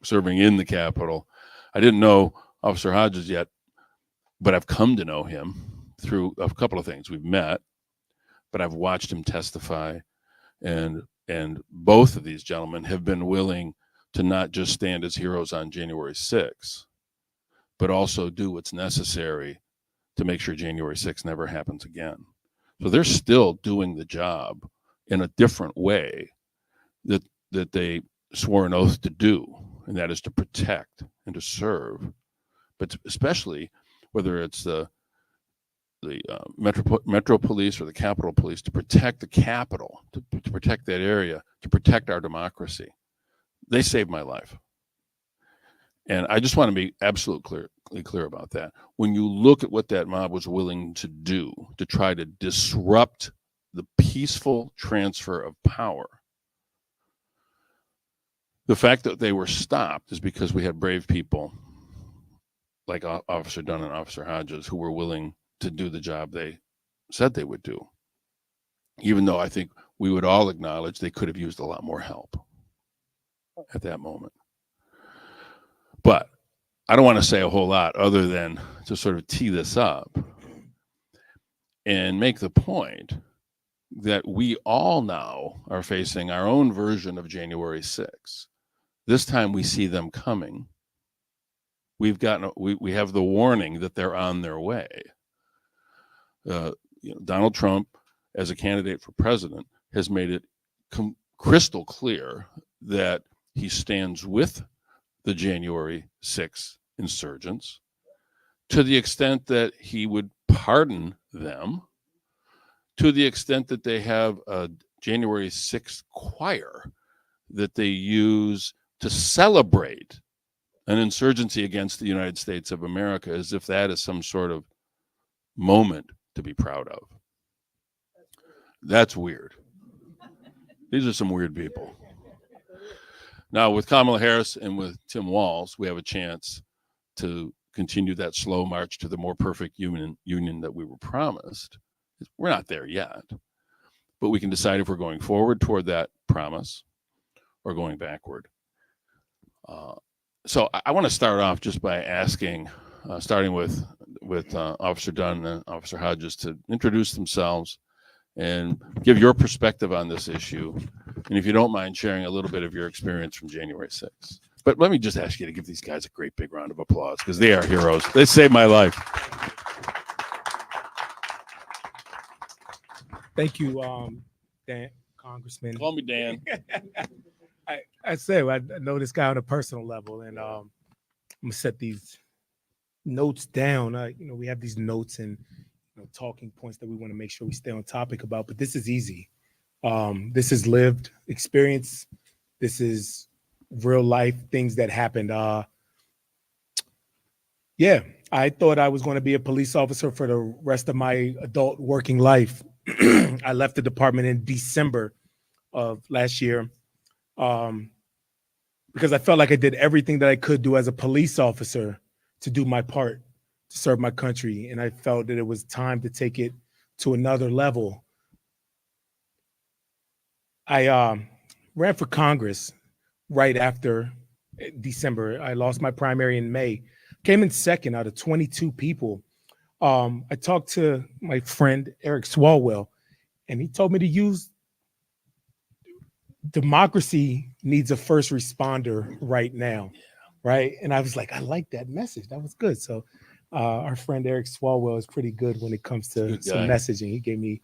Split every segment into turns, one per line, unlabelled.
serving in the Capitol. I didn't know Officer Hodges yet, but I've come to know him through a couple of things. We've met, but I've watched him testify, and both of these gentlemen have been willing to not just stand as heroes on January 6th, but also do what's necessary to make sure January 6th never happens again. So they're still doing the job in a different way that they swore an oath to do, and that is to protect and to serve, but especially whether it's the Metro Police or the Capitol Police, to protect the Capitol, to protect that area, to protect our democracy. They saved my life. And I just want to be absolutely clear about that. When you look at what that mob was willing to do to try to disrupt the peaceful transfer of power, the fact that they were stopped is because we had brave people like Officer Dunn and Officer Hodges who were willing to do the job they said they would do, even though I think we would all acknowledge they could have used a lot more help at that moment. But I don't want to say a whole lot other than to sort of tee this up and make the point that we all now are facing our own version of January 6th. This time we see them coming. We have the warning that they're on their way. Donald Trump, as a candidate for president, has made it crystal clear that he stands with the January 6th insurgents to the extent that he would pardon them, to the extent that they have a January 6th choir that they use to celebrate an insurgency against the United States of America, as if that is some sort of moment to be proud of. That's weird. These are some weird people. Now, with Kamala Harris and with Tim Walz, we have a chance to continue that slow march to the more perfect union that we were promised. We're not there yet, but we can decide if we're going forward toward that promise or going backward. So I want to start off just by asking, starting with Officer Dunn and Officer Hodges, to introduce themselves and give your perspective on this issue. And if you don't mind sharing a little bit of your experience from January 6th. But let me just ask you to give these guys a great big round of applause, because they are heroes. They saved my life.
Thank you, Dan, Congressman.
Call me Dan.
I know this guy on a personal level, and I'm gonna set these notes down. We have these notes and talking points that we want to make sure we stay on topic about. But this is easy. This is lived experience. This is real life things that happened. Yeah, I thought I was going to be a police officer for the rest of my adult working life. I left the department in December of last year because I felt like I did everything that I could do as a police officer to do my part to serve my country. And I felt that it was time to take it to another level. I ran for Congress right after December. I lost my primary in May, came in second out of 22 people. I talked to my friend, Eric Swalwell, and he told me to use democracy needs a first responder right now. Right. And I was like, I like that message. That was good. So our friend Eric Swalwell is pretty good when it comes to some messaging. He gave me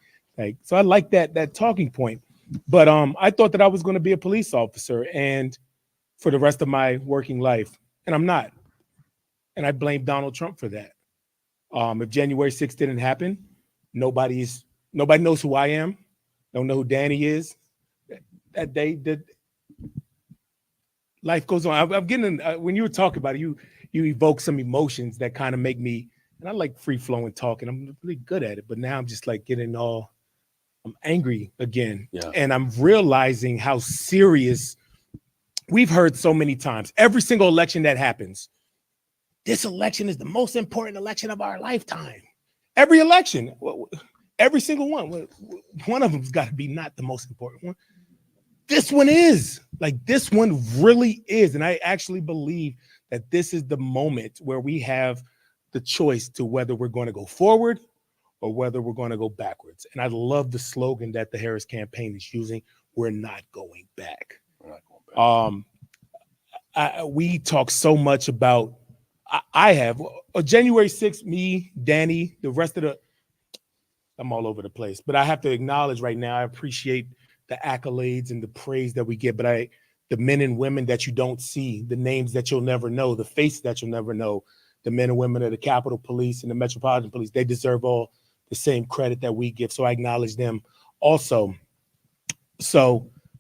so I like that talking point. But I thought that I was going to be a police officer and for the rest of my working life. And I'm not. And I blame Donald Trump for that. If January 6th didn't happen, nobody knows who I am. Don't know who Danny is. That day, life goes on. I'm getting when you were talking about it, you evoke some emotions that kind of make me, and I like free flowing talking. I'm really good at it, but now I'm just like I'm angry again. Yeah. And I'm realizing how serious we've heard so many times. Every single election that happens, this election is the most important election of our lifetime. Every election, every single one. One of them's got to be not the most important one. this one is. Like, this one really is. And I actually believe that this is the moment where we have the choice to whether we're going to go forward or whether we're going to go backwards. And I love the slogan that the Harris campaign is using. We're not going back.
We're not going back.
We talk so much about, I have January 6th, me, Danny, the rest of I'm all over the place, but I have to acknowledge right now, I appreciate the accolades and the praise that we get, but the men and women that you don't see, the names that you'll never know, the faces that you'll never know, the men and women of the Capitol Police and the Metropolitan Police, they deserve all the same credit that we give. So I acknowledge them also.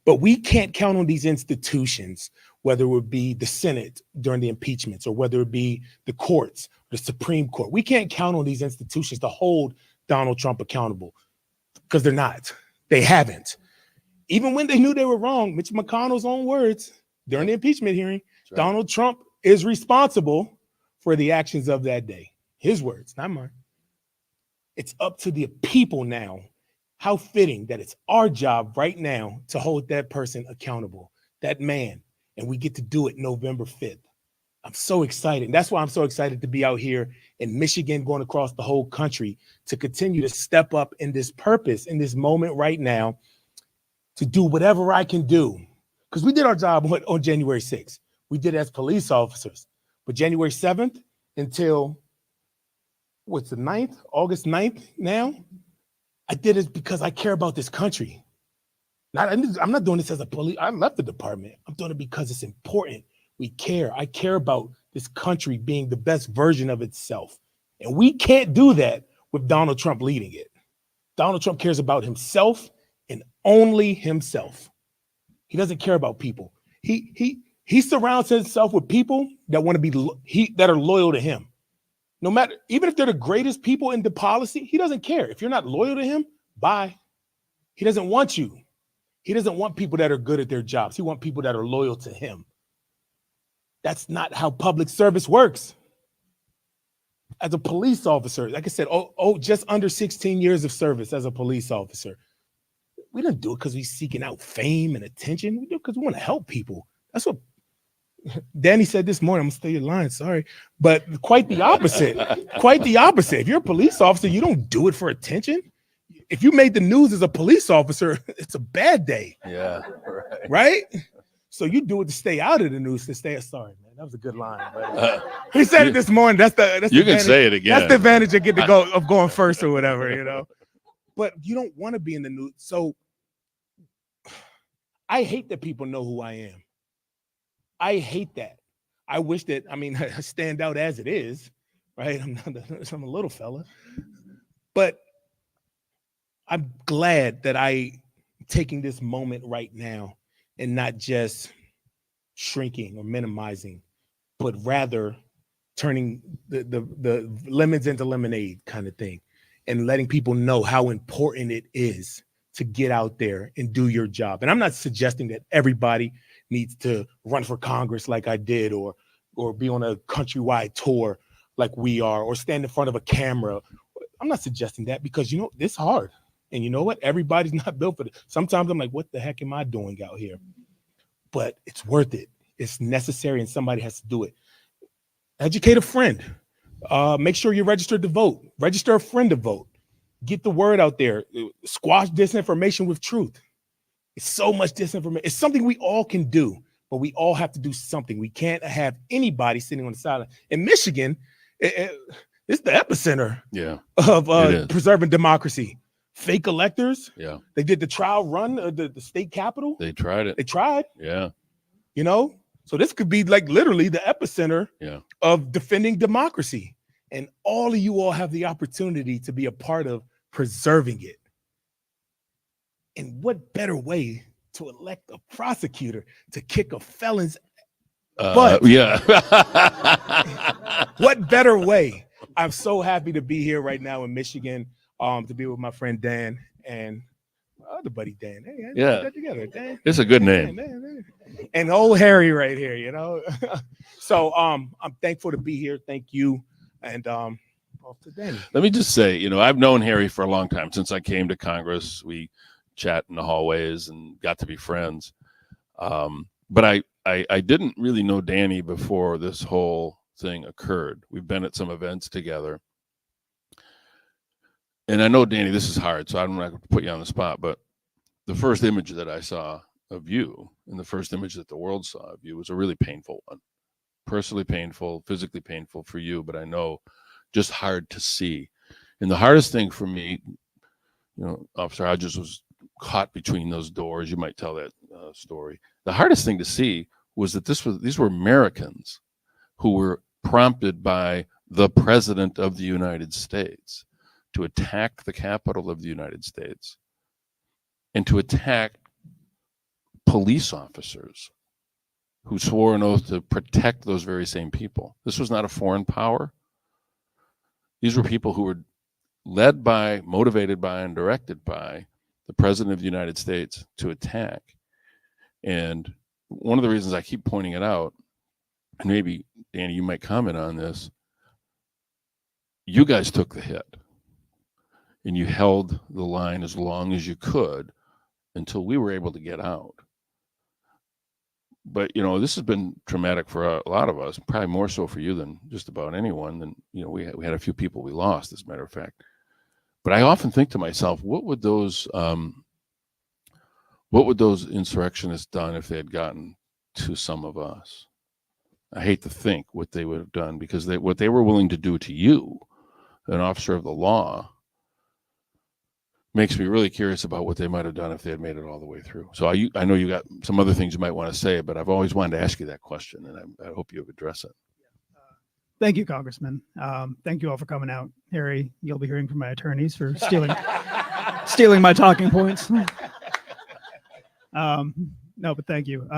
But we can't count on these institutions, whether it would be the Senate during the impeachments or whether it be the courts, the Supreme Court. We can't count on these institutions to hold Donald Trump accountable, because they're not. They haven't. Even when they knew they were wrong, Mitch McConnell's own words during the impeachment hearing, right. Donald Trump is responsible for the actions of that day. His words, not mine. It's up to the people now. How fitting that it's our job right now to hold that person accountable, that man, and we get to do it November 5th. I'm so excited. That's why I'm so excited to be out here in Michigan, going across the whole country to continue to step up in this purpose, in this moment right now, to do whatever I can do. Because we did our job on January 6th. We did it as police officers. But January 7th until, what's the 9th, August 9th now, I did it because I care about this country. I'm not doing this as a police. I left the department. I'm doing it because it's important. We care. I care about this country being the best version of itself. And we can't do that with Donald Trump leading it. Donald Trump cares about himself and only himself. He doesn't care about people. He surrounds himself with people that want to be that are loyal to him. No matter, even if they're the greatest people in the policy, he doesn't care. If you're not loyal to him, bye. He doesn't want you. He doesn't want people that are good at their jobs. He wants people that are loyal to him. That's not how public service works. As a police officer, like I said, just under 16 years of service as a police officer. We don't do it because we're seeking out fame and attention. We do it because we want to help people. That's what Danny said this morning. I'm gonna stay in line, sorry. But quite the opposite. Quite the opposite. If you're a police officer, you don't do it for attention. If you made the news as a police officer, it's a bad day.
Yeah.
Right? So you do it to stay out of the news, to stay. Sorry, man. That was a good line. He said it this morning. That's
you can say it again.
That's the advantage of going first or whatever, you know. But you don't want to be in the news. So I hate that people know who I am. I hate that. I wish that, I stand out as it is, right? I'm a little fella. But I'm glad that I'm taking this moment right now and not just shrinking or minimizing, but rather turning the lemons into lemonade kind of thing and letting people know how important it is to get out there and do your job. And I'm not suggesting that everybody needs to run for Congress like I did or be on a countrywide tour like we are or stand in front of a camera. I'm not suggesting that because, it's hard. And you know what? Everybody's not built for it. Sometimes I'm like, what the heck am I doing out here? But it's worth it. It's necessary and somebody has to do it. Educate a friend. Make sure you're registered to vote. Register a friend to vote. Get the word out there. Squash disinformation with truth. It's so much disinformation. It's something we all can do, but we all have to do something. We can't have anybody sitting on the sideline. In Michigan, it's the epicenter of preserving democracy. Fake electors.
Yeah.
They did the trial run of the state capitol.
They tried it.
They tried.
Yeah.
So this could be like literally the epicenter of defending democracy. And all of you all have the opportunity to be a part of preserving it. And what better way to elect a prosecutor to kick a felon's butt?
Yeah.
What better way? I'm so happy to be here right now in Michigan, to be with my friend Dan and my other buddy Dan. Hey, got together, Dan.
It's a good name.
Dan. And old Harry right here, So I'm thankful to be here. Thank you. And off to Danny.
Let me just say, I've known Harry for a long time since I came to Congress. We chat in the hallways and got to be friends. But I didn't really know Danny before this whole thing occurred. We've been at some events together. And I know, Danny, this is hard, so I'm not going to put you on the spot, but the first image that I saw of you and the first image that the world saw of you was a really painful one. Personally painful, physically painful for you, but I know just hard to see. And the hardest thing for me, Officer Hodges was caught between those doors. You might tell that story. The hardest thing to see was that these were Americans who were prompted by the President of the United States to attack the Capitol of the United States and to attack police officers who swore an oath to protect those very same people. This was not a foreign power. These were people who were led by, motivated by, and directed by the President of the United States to attack. And one of the reasons I keep pointing it out, and maybe, Danny, you might comment on this, you guys took the hit. And you held the line as long as you could until we were able to get out. But, this has been traumatic for a lot of us, probably more so for you than just about anyone. And, we had a few people we lost, as a matter of fact. But I often think to myself, what would those insurrectionists done if they had gotten to some of us? I hate to think what they would have done, because what they were willing to do to you, an officer of the law, makes me really curious about what they might have done if they had made it all the way through. So I know you got some other things you might want to say, but I've always wanted to ask you that question, and I hope you address it.
Thank you, Congressman. Thank you all for coming out. Harry, you'll be hearing from my attorneys for stealing my talking points. No, but thank you.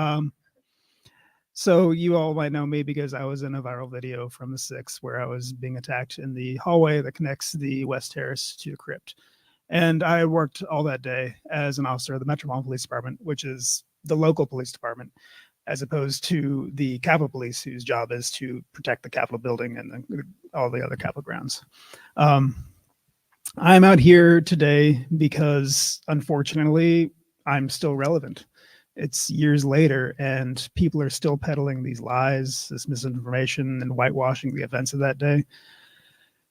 So you all might know me because I was in a viral video from the 6th where I was being attacked in the hallway that connects the West Terrace to the crypt. And I worked all that day as an officer of the Metropolitan Police Department, which is the local police department, as opposed to the Capitol Police, whose job is to protect the Capitol building and all the other Capitol grounds. I'm out here today because, unfortunately, I'm still relevant. It's years later, and people are still peddling these lies, this misinformation, and whitewashing the events of that day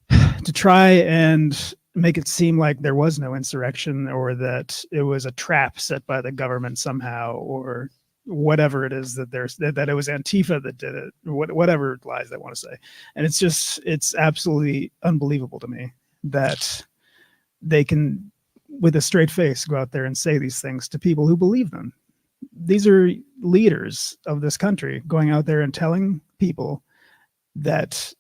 to try and make it seem like there was no insurrection, or that it was a trap set by the government somehow, or whatever it is that that it was Antifa that did it, or whatever lies they want to say. And it's absolutely unbelievable to me that they can, with a straight face, go out there and say these things to people who believe them. These are leaders of this country going out there and telling people that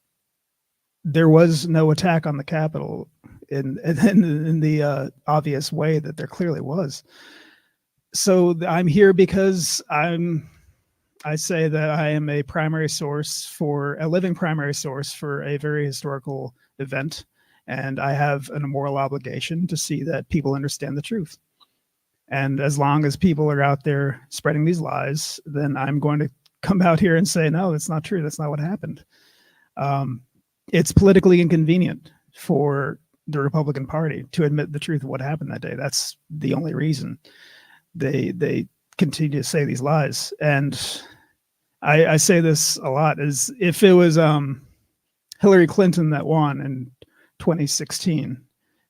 there was no attack on the Capitol in the obvious way that there clearly was. So I'm here because I say that I am a living primary source for a very historical event, and I have a moral obligation to see that people understand the truth. And as long as people are out there spreading these lies, then I'm going to come out here and say, no, that's not true. That's not what happened. It's politically inconvenient for the Republican Party to admit the truth of what happened that day. That's the only reason they continue to say these lies. And I say this a lot, is if it was Hillary Clinton that won in 2016,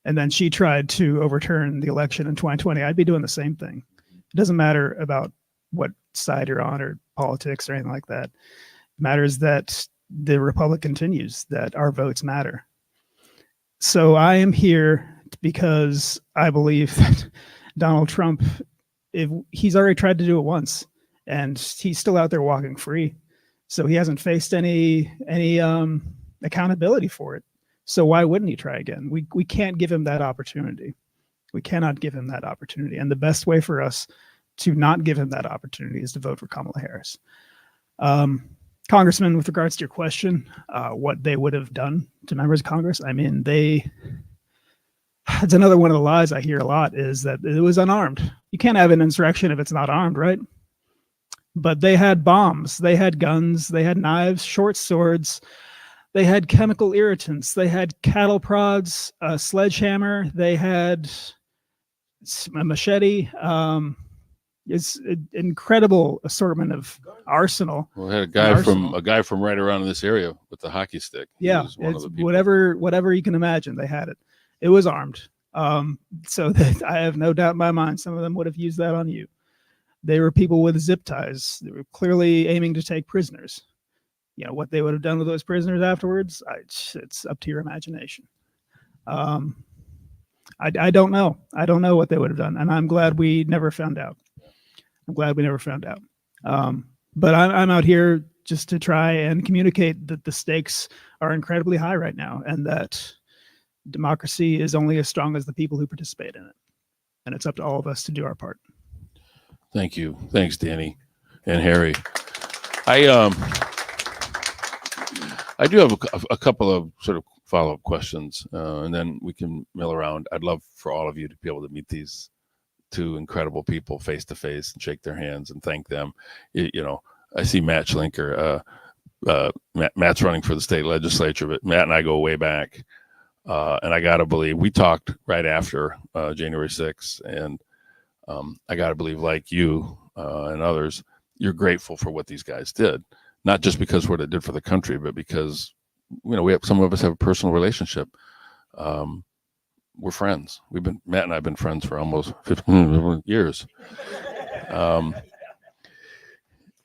and then she tried to overturn the election in 2020, I'd be doing the same thing. It doesn't matter about what side you're on or politics or anything like that. It matters that the Republic continues, that our votes matter. So I am here because I believe that Donald Trump, he's already tried to do it once, and he's still out there walking free. So he hasn't faced any accountability for it. So why wouldn't he try again? We can't give him that opportunity. We cannot give him that opportunity. And the best way for us to not give him that opportunity is to vote for Kamala Harris. Congressman, with regards to your question, what they would have done to members of Congress, I mean, it's another one of the lies I hear a lot, is that it was unarmed. You can't have an insurrection if it's not armed, right? But they had bombs, they had guns, they had knives, short swords, they had chemical irritants, they had cattle prods, a sledgehammer, they had a machete, It's an incredible assortment of arsenal.
Well, we had
Arsenal.
a guy from right around this area with the hockey stick. He
Yeah,
was one of
it's
the people.
whatever you can imagine, they had it. It was armed. So that I have no doubt in my mind, some of them would have used that on you. They were people with zip ties. They were clearly aiming to take prisoners. You know, what they would have done with those prisoners afterwards, it's up to your imagination. I don't know. I don't know what they would have done, and I'm glad we never found out. But I'm out here just to try and communicate that the stakes are incredibly high right now, and that democracy is only as strong as the people who participate in it. And it's up to all of us to do our part.
Thank you. Thanks, Danny and Harry. I do have a couple of sort of follow-up questions, and then we can mill around. I'd love for all of you to be able to meet these two incredible people face to face and shake their hands and thank them. You know, I see Matt Schlinker. Matt's running for the state legislature, but Matt and I go way back. And I got to believe we talked right after January 6th. And I got to believe, like you and others, you're grateful for what these guys did, not just because what it did for the country, but because, you know, some of us have a personal relationship. We're friends. Matt and I have been friends for almost 15 years.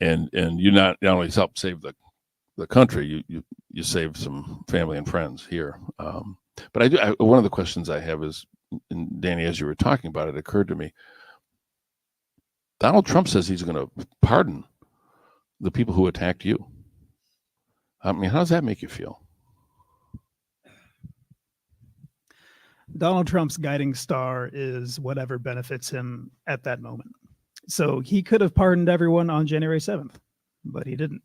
And you not only helped save the country, you saved some family and friends here. But one of the questions I have is, and Danny, as you were talking about it, occurred to me. Donald Trump says he's going to pardon the people who attacked you. I mean, how does that make you feel?
Donald Trump's guiding star is whatever benefits him at that moment. So he could have pardoned everyone on January 7th, but he didn't.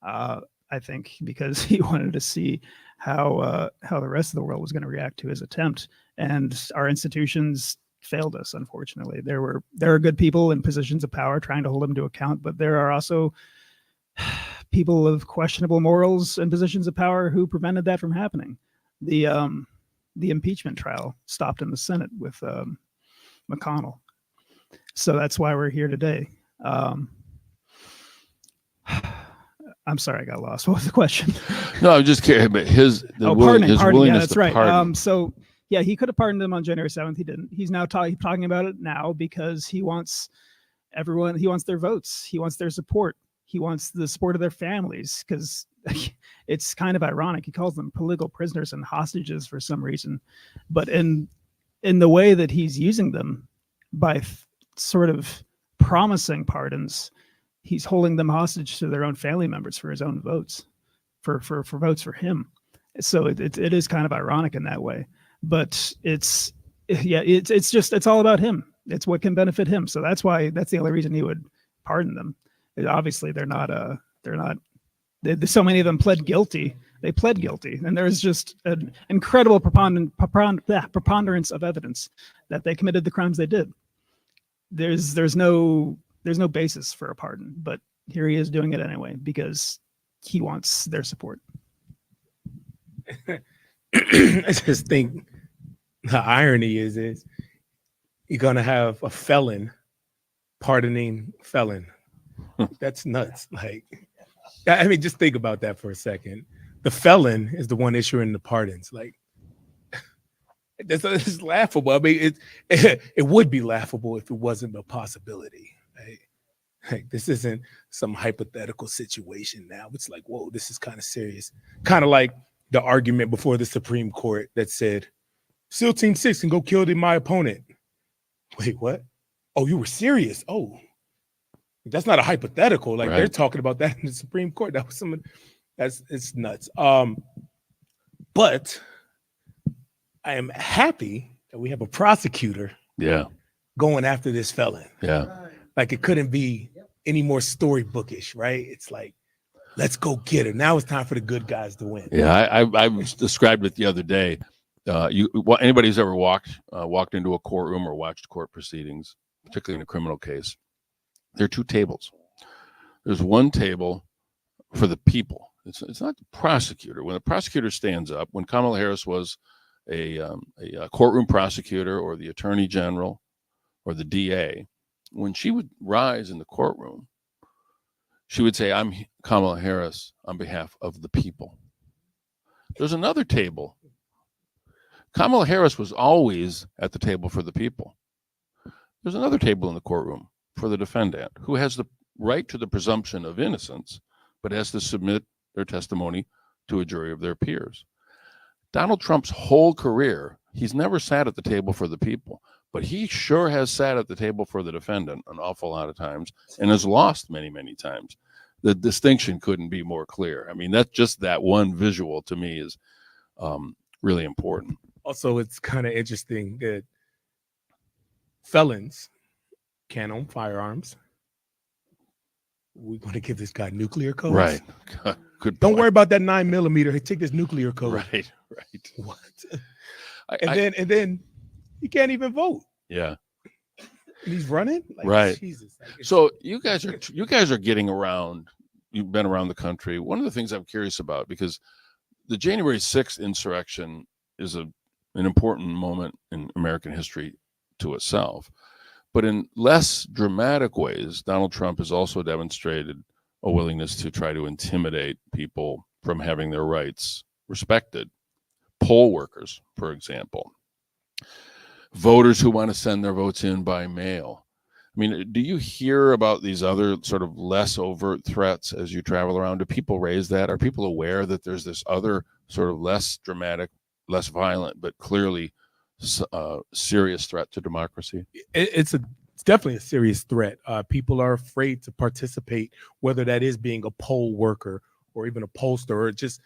I think because he wanted to see how the rest of the world was going to react to his attempt, and our institutions failed us. Unfortunately, there are good people in positions of power trying to hold him to account, but there are also people of questionable morals and positions of power who prevented that from happening. The impeachment trial stopped in the Senate with McConnell, so that's why we're here today. I'm sorry, I got lost. What was the question?
No, I'm just curious. But his willingness
yeah, that's
to
right.
pardon.
So yeah, he could have pardoned them on January 7th. He didn't. He's now talking about it now because he wants everyone. He wants their votes. He wants their support. He wants the support of their families, because it's kind of ironic. He calls them political prisoners and hostages for some reason, but in the way that he's using them by sort of promising pardons, he's holding them hostage to their own family members for his own votes, for votes for him. So it is kind of ironic in that way, but it's all about him. It's what can benefit him. So that's the only reason he would pardon them. Obviously so many of them pled guilty. They pled guilty, and there's just an incredible preponderance of evidence that they committed the crimes they did. There's no basis for a pardon, but here he is doing it anyway because he wants their support.
I just think the irony is you're gonna have a felon pardoning felon. That's nuts. Like, I mean, just think about that for a second. The felon is the one issuing the pardons. Like, it's laughable. I mean, it would be laughable if it wasn't a possibility. Right? Like, this isn't some hypothetical situation now. It's like, whoa, this is kind of serious. Kind of like the argument before the Supreme Court that said, SEAL Team 6 can go kill my opponent. Wait, what? Oh, you were serious? Oh, that's not a hypothetical. Like, right. They're talking about that in the Supreme Court. That was it's nuts. But I am happy that we have a prosecutor going after this felon.
Yeah.
Like, it couldn't be any more storybookish, right? It's like, let's go get him. Now it's time for the good guys to win.
Yeah, I described it the other day. Anybody who's ever walked into a courtroom or watched court proceedings, particularly in a criminal case, there are two tables. There's one table for the people. It's not the prosecutor. When the prosecutor stands up, when Kamala Harris was a courtroom prosecutor or the attorney general or the DA, when she would rise in the courtroom, she would say, "I'm Kamala Harris on behalf of the people." There's another table. Kamala Harris was always at the table for the people. There's another table in the courtroom for the defendant, who has the right to the presumption of innocence, but has to submit their testimony to a jury of their peers. Donald Trump's whole career, he's never sat at the table for the people, but he sure has sat at the table for the defendant an awful lot of times and has lost many, many times. The distinction couldn't be more clear. I mean, that's just that one visual to me is really important.
Also, it's kind of interesting that felons can't own firearms. We're going to give this guy nuclear codes.
Right. Good.
Don't worry about that 9mm. Take this nuclear code.
Right.
What? And then he can't even vote.
Yeah.
And he's running. Like,
right.
Jesus.
So you guys are getting around. You've been around the country. One of the things I'm curious about, because the January 6th insurrection is an important moment in American history to itself. But in less dramatic ways, Donald Trump has also demonstrated a willingness to try to intimidate people from having their rights respected. Poll workers, for example. Voters who want to send their votes in by mail. I mean, do you hear about these other sort of less overt threats as you travel around? Do people raise that? Are people aware that there's this other sort of less dramatic, less violent, but clearly serious threat to democracy?
It's definitely a serious threat. People are afraid to participate, whether that is being a poll worker or even a pollster, or just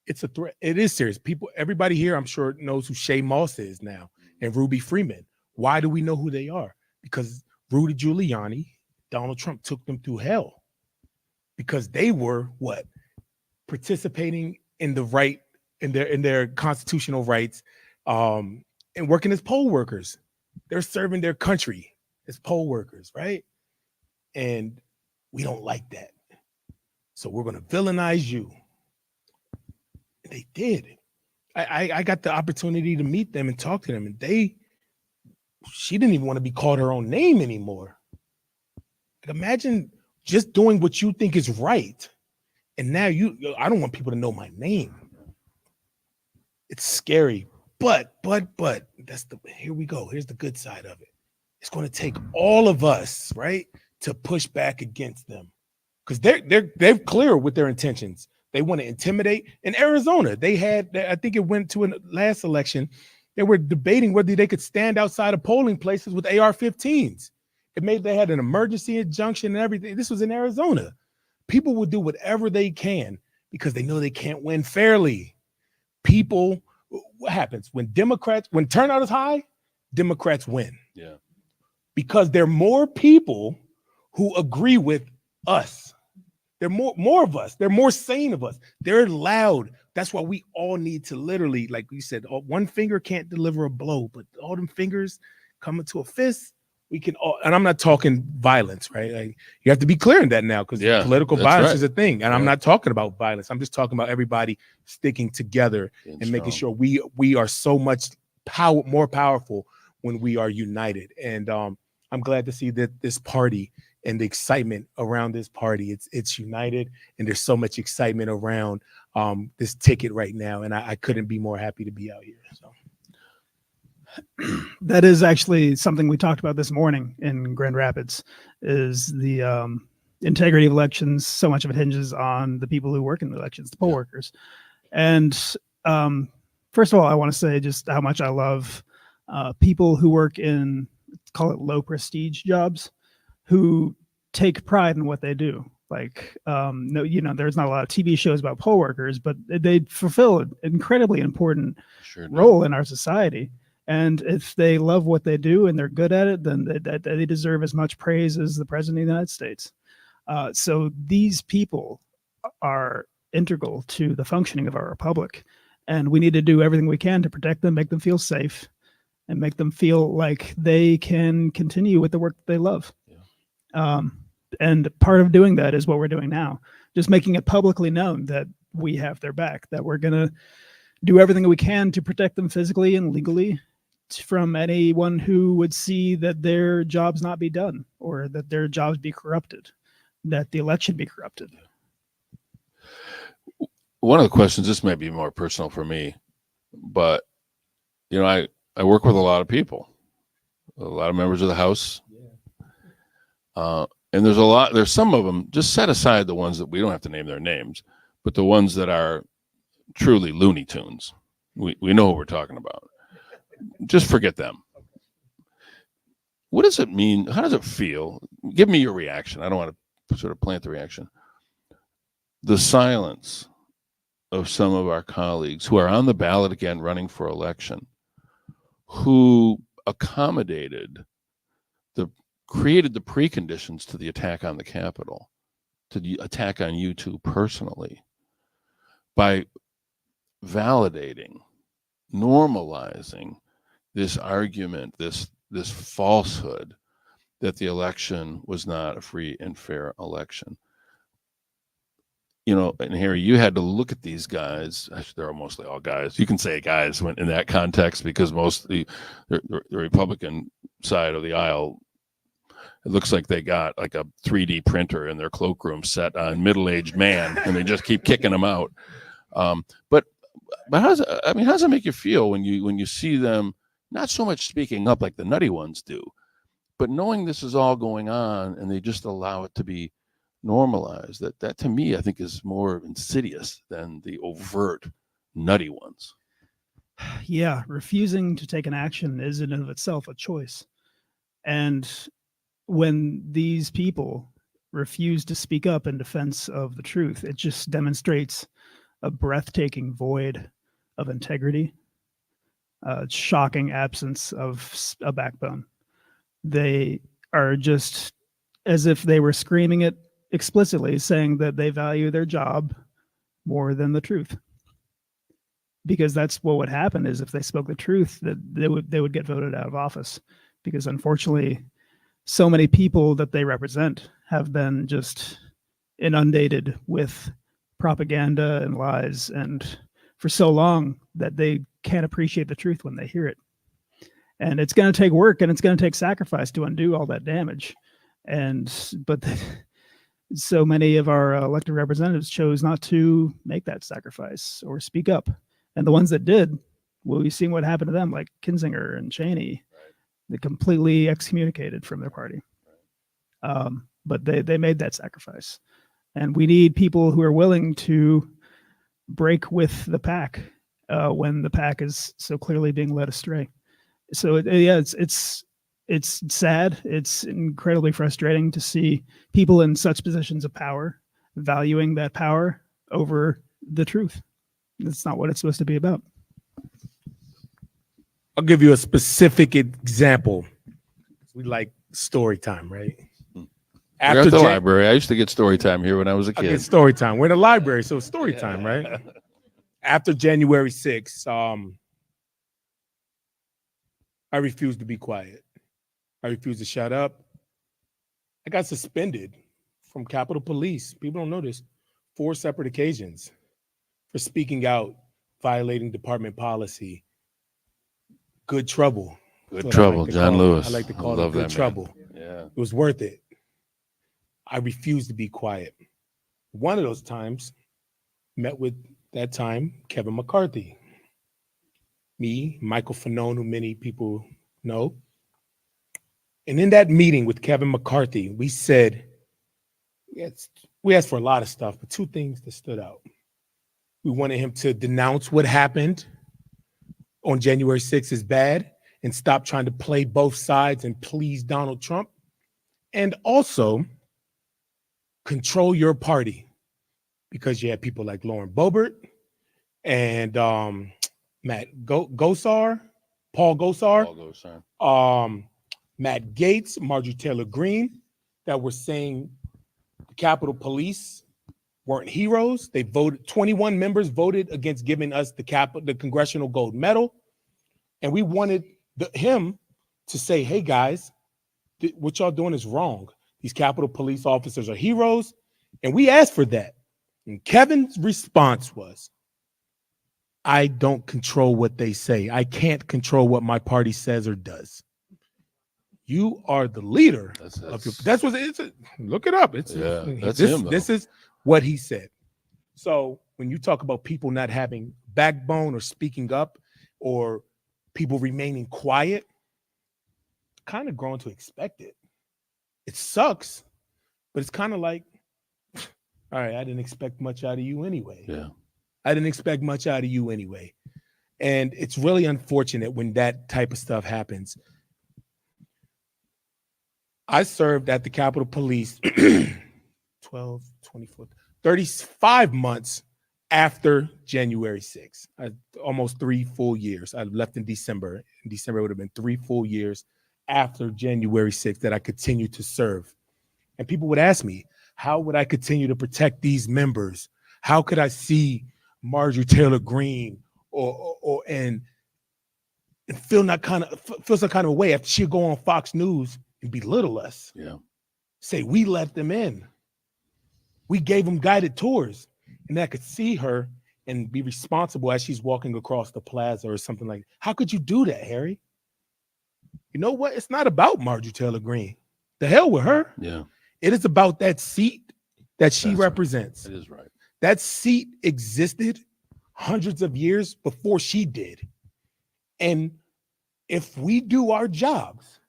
it's a threat. It is serious. Everybody here, I'm sure, knows who Shay Moss is now and Ruby Freeman. Why do we know who they are? Because Rudy Giuliani, Donald Trump took them through hell because they were participating in the right in their constitutional rights, and working as poll workers. They're serving their country as poll workers, right? And we don't like that. So we're going to villainize you. And they did. I got the opportunity to meet them and talk to them, and she didn't even want to be called her own name anymore. Like, imagine just doing what you think is right. And now I don't want people to know my name. It's scary. But here we go. Here's the good side of it. It's going to take all of us, right, to push back against them, because they're clear with their intentions. They want to intimidate. In Arizona, I think it went to a last election. They were debating whether they could stand outside of polling places with AR-15s. They had an emergency injunction and everything. This was in Arizona. People will do whatever they can because they know they can't win fairly. What happens when turnout is high? Democrats win.
Yeah.
Because there are more people who agree with us. There are more of us. They're more sane of us. They're loud. That's why we all need to literally, like you said, one finger can't deliver a blow, but all them fingers coming to a fist, we can all, and I'm not talking violence, right? Like, you have to be clear in that now, because political violence is a thing. And I'm not talking about violence. I'm just talking about everybody sticking together and making sure we are so much more powerful when we are united. And I'm glad to see that this party and the excitement around this party, it's united, and there's so much excitement around this ticket right now. And I couldn't be more happy to be out here. So.
That is actually something we talked about this morning in Grand Rapids, is the integrity of elections. So much of it hinges on the people who work in the elections, the poll workers. And first of all, I want to say just how much I love people who work in, call it low prestige jobs, who take pride in what they do. Like, there's not a lot of TV shows about poll workers, but they fulfill an incredibly important role in our society. And if they love what they do and they're good at it, then they deserve as much praise as the president of the United States. So these people are integral to the functioning of our republic, and we need to do everything we can to protect them, make them feel safe, and make them feel like they can continue with the work that they love. And part of doing that is what we're doing now, just making it publicly known that we have their back, that we're going to do everything that we can to protect them physically and legally, from anyone who would see that their jobs not be done, or that their jobs be corrupted, that the election be corrupted.
One of the questions, this may be more personal for me, but I work with a lot of people, a lot of members of the House. And there's some of them, just set aside the ones that we don't have to name their names, but the ones that are truly Looney Tunes. We know who we're talking about. Just forget them. What does it mean? How does it feel? Give me your reaction. I don't want to sort of plant the reaction. The silence of some of our colleagues who are on the ballot again running for election, who created the preconditions to the attack on the Capitol, to the attack on you two personally, by validating, normalizing this argument, this falsehood that the election was not a free and fair election. And Harry, you had to look at these guys. Actually, they're mostly all guys. You can say guys when in that context, because the Republican side of the aisle, it looks like they got like a 3D printer in their cloakroom set on middle-aged man, and they just keep kicking them out. But how does it make you feel when you see them not so much speaking up like the nutty ones do, but knowing this is all going on and they just allow it to be normalized? That to me, I think, is more insidious than the overt nutty ones.
Yeah, refusing to take an action is in and of itself a choice. And when these people refuse to speak up in defense of the truth, it just demonstrates a breathtaking void of integrity, a shocking absence of a backbone. They are just as if they were screaming it explicitly, saying that they value their job more than the truth. Because that's what would happen, is if they spoke the truth, that they would get voted out of office. Because unfortunately, so many people that they represent have been just inundated with propaganda and lies, and for so long that they can't appreciate the truth when they hear it. And it's going to take work, and it's going to take sacrifice to undo all that damage. But so many of our elected representatives chose not to make that sacrifice or speak up. And the ones that did, well, we've seen what happened to them, like Kinzinger and Cheney. They completely excommunicated from their party. But they made that sacrifice. And we need people who are willing to break with the pack when the pack is so clearly being led astray. So it's sad. It's incredibly frustrating to see people in such positions of power valuing that power over the truth. That's not what it's supposed to be about.
I'll give you a specific example. We like story time, right?
We're at the library. I used to get story time here when I was a kid.
I get story time. We're in the library, so story time, right? After January 6th, I refused to be quiet. I refused to shut up. I got suspended from Capitol Police. People don't know this. 4 separate occasions for speaking out, violating department policy. Good trouble.
Good trouble, John Lewis.
I like to call it good trouble.
Yeah.
It was worth it. I refused to be quiet. One of those times, met with, that time, Kevin McCarthy. Me, Michael Fanone, who many people know. And in that meeting with Kevin McCarthy, we said, we asked for a lot of stuff, but 2 things that stood out. We wanted him to denounce what happened on January 6th is bad and stop trying to play both sides and please Donald Trump. And also control your party, because you had people like Lauren Boebert and Paul Gosar, Matt Gaetz, Marjorie Taylor Greene, that were saying the Capitol Police weren't heroes. They voted, 21 members voted against giving us the Congressional Gold Medal. And we wanted him to say, hey guys, what y'all doing is wrong. These Capitol Police officers are heroes. And we asked for that. And Kevin's response was, I don't control what they say. I can't control what my party says or does. You are the leader of your. That's what it's. Look it up. It's
that's
this.
him, though.
This is what he said. So when you talk about people not having backbone or speaking up, or people remaining quiet, kind of grown to expect it. It sucks, but it's kind of like, all right, I didn't expect much out of you anyway.
Yeah.
I didn't expect much out of you anyway. And it's really unfortunate when that type of stuff happens. I served at the Capitol Police 12, 24, 35 months after January 6th. Almost 3 full years. I left in December. In December, it would have been 3 full years after January 6th that I continued to serve. And people would ask me, how would I continue to protect these members? How could I see Marjorie Taylor Greene and feel some kind of a way after she'd go on Fox News and belittle us?
Yeah.
Say we let them in. We gave them guided tours, and I could see her and be responsible as she's walking across the plaza or something like that. How could you do that, Harry? You know what? It's not about Marjorie Taylor Greene. The hell with her.
Yeah.
It is about that seat that she
That's
represents.
Right. That is right.
That seat existed hundreds of years before she did. And if we do our jobs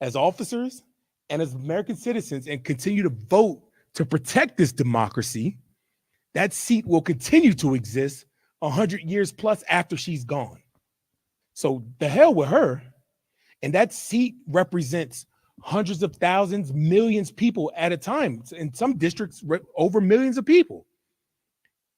as officers and as American citizens and continue to vote to protect this democracy, that seat will continue to exist 100 years plus after she's gone. So the hell with her. And that seat represents hundreds of thousands, millions of people at a time. In some districts, over millions of people.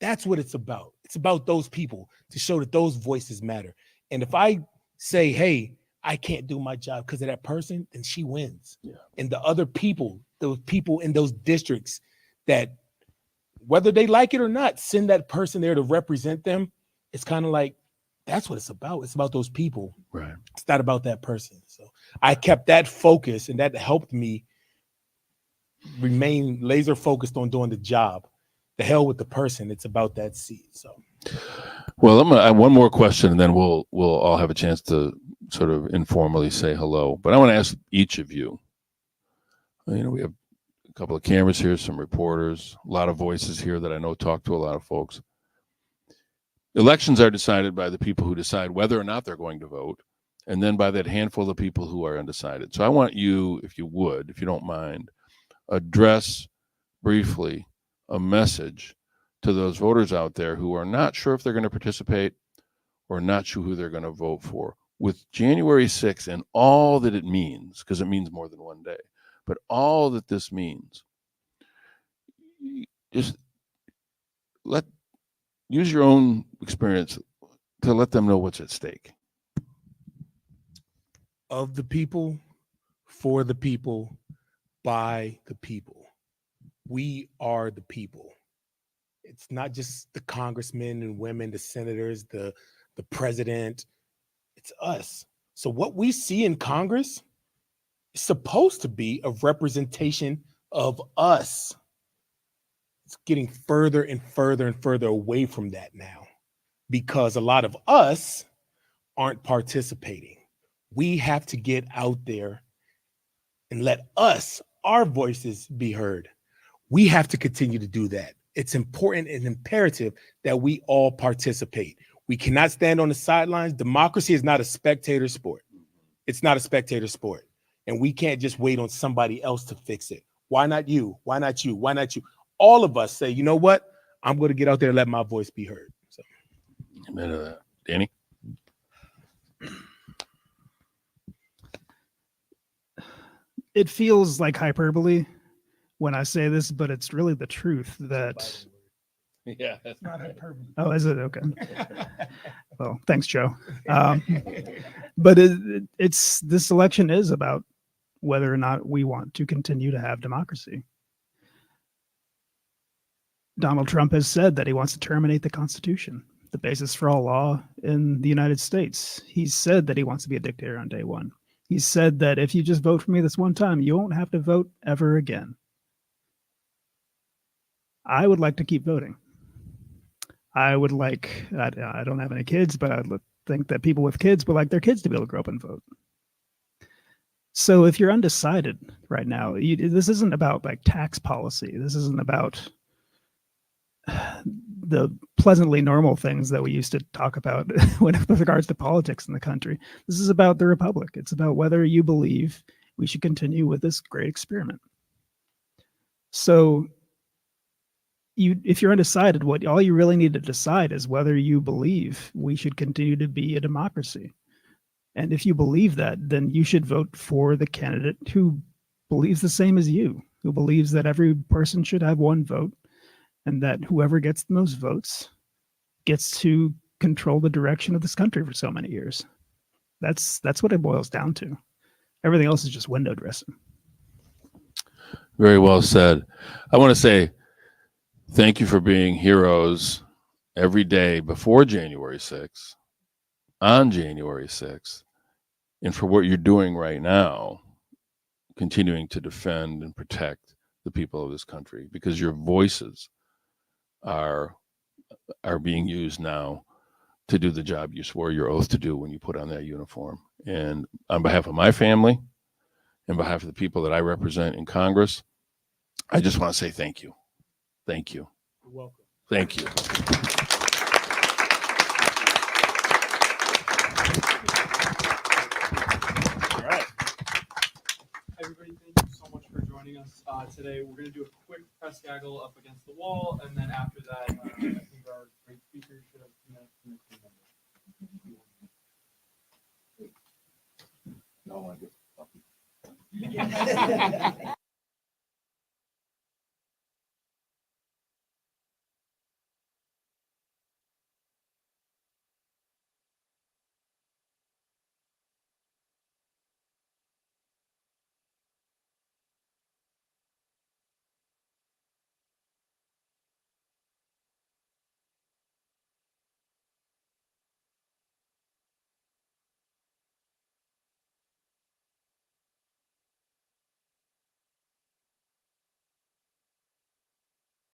That's what it's about. It's about those people, to show that those voices matter. And if I say, hey, I can't do my job because of that person, then she wins.
Yeah.
And the other people, those people in those districts that, whether they like it or not, send that person there to represent them, it's kind of like, that's what it's about. It's about those people.
Right.
It's not about that person. So I kept that focus, and that helped me remain laser focused on doing the job. The hell with the person. It's about that seat. So,
well, I'm gonna add one more question, and then we'll all have a chance to sort of informally say hello. But I want to ask each of you. You know, we have a couple of cameras here, some reporters, a lot of voices here that I know talk to a lot of folks. Elections are decided by the people who decide whether or not they're going to vote, and then by that handful of people who are undecided. So I want you, if you would, if you don't mind, address briefly a message to those voters out there who are not sure if they're going to participate or not sure who they're going to vote for. With January 6th and all that it means, because it means more than one day, but all that this means, just use your own experience to let them know what's at stake.
Of the people, for the people, by the people. We are the people. It's not just the congressmen and women, the senators, the president. It's us. So what we see in Congress is supposed to be a representation of us. It's getting further and further and further away from that now, because a lot of us aren't participating. We have to get out there and let our voices be heard. We have to continue to do that. It's important and imperative that we all participate. We cannot stand on the sidelines. Democracy is not a spectator sport. It's not a spectator sport. And we can't just wait on somebody else to fix it. Why not you? Why not you? Why not you? All of us say, you know what? I'm going to get out there and let my voice be heard. So,
Amen to that. Danny?
It feels like hyperbole when I say this, but it's really the truth that.
Yeah,
it's not hyperbole.
Oh, is it? Okay. Well, thanks, Joe. But it's this election is about whether or not we want to continue to have democracy. Donald Trump has said that he wants to terminate the Constitution, the basis for all law in the United States. He's said that he wants to be a dictator on day one. He said that if you just vote for me this one time, you won't have to vote ever again. I would like to keep voting. I would like, I don't have any kids, but I would think that people with kids would like their kids to be able to grow up and vote. So if you're undecided right now, this isn't about like tax policy. This isn't about the pleasantly normal things that we used to talk about with regards to politics in the country. This is about the republic. It's about whether you believe we should continue with this great experiment. So if you're undecided, all you really need to decide is whether you believe we should continue to be a democracy. And if you believe that, then you should vote for the candidate who believes the same as you, who believes that every person should have one vote, and that whoever gets the most votes gets to control the direction of this country for so many years. That's what it boils down to. Everything else is just window dressing.
Very well said. I want to say thank you for being heroes every day before January 6th, on January 6th, and for what you're doing right now, continuing to defend and protect the people of this country, because your voices are being used now to do the job you swore your oath to do when you put on that uniform. And on behalf of my family, and behalf of the people that I represent in Congress, I just want to say thank you. Thank you.
You're welcome.
Thank you.
All right. Everybody, thank you so much for joining us today. We're going to do a quick press gaggle up against the wall, and then after that, I think our great speaker should have 2 minutes to make some numbers.
No, I get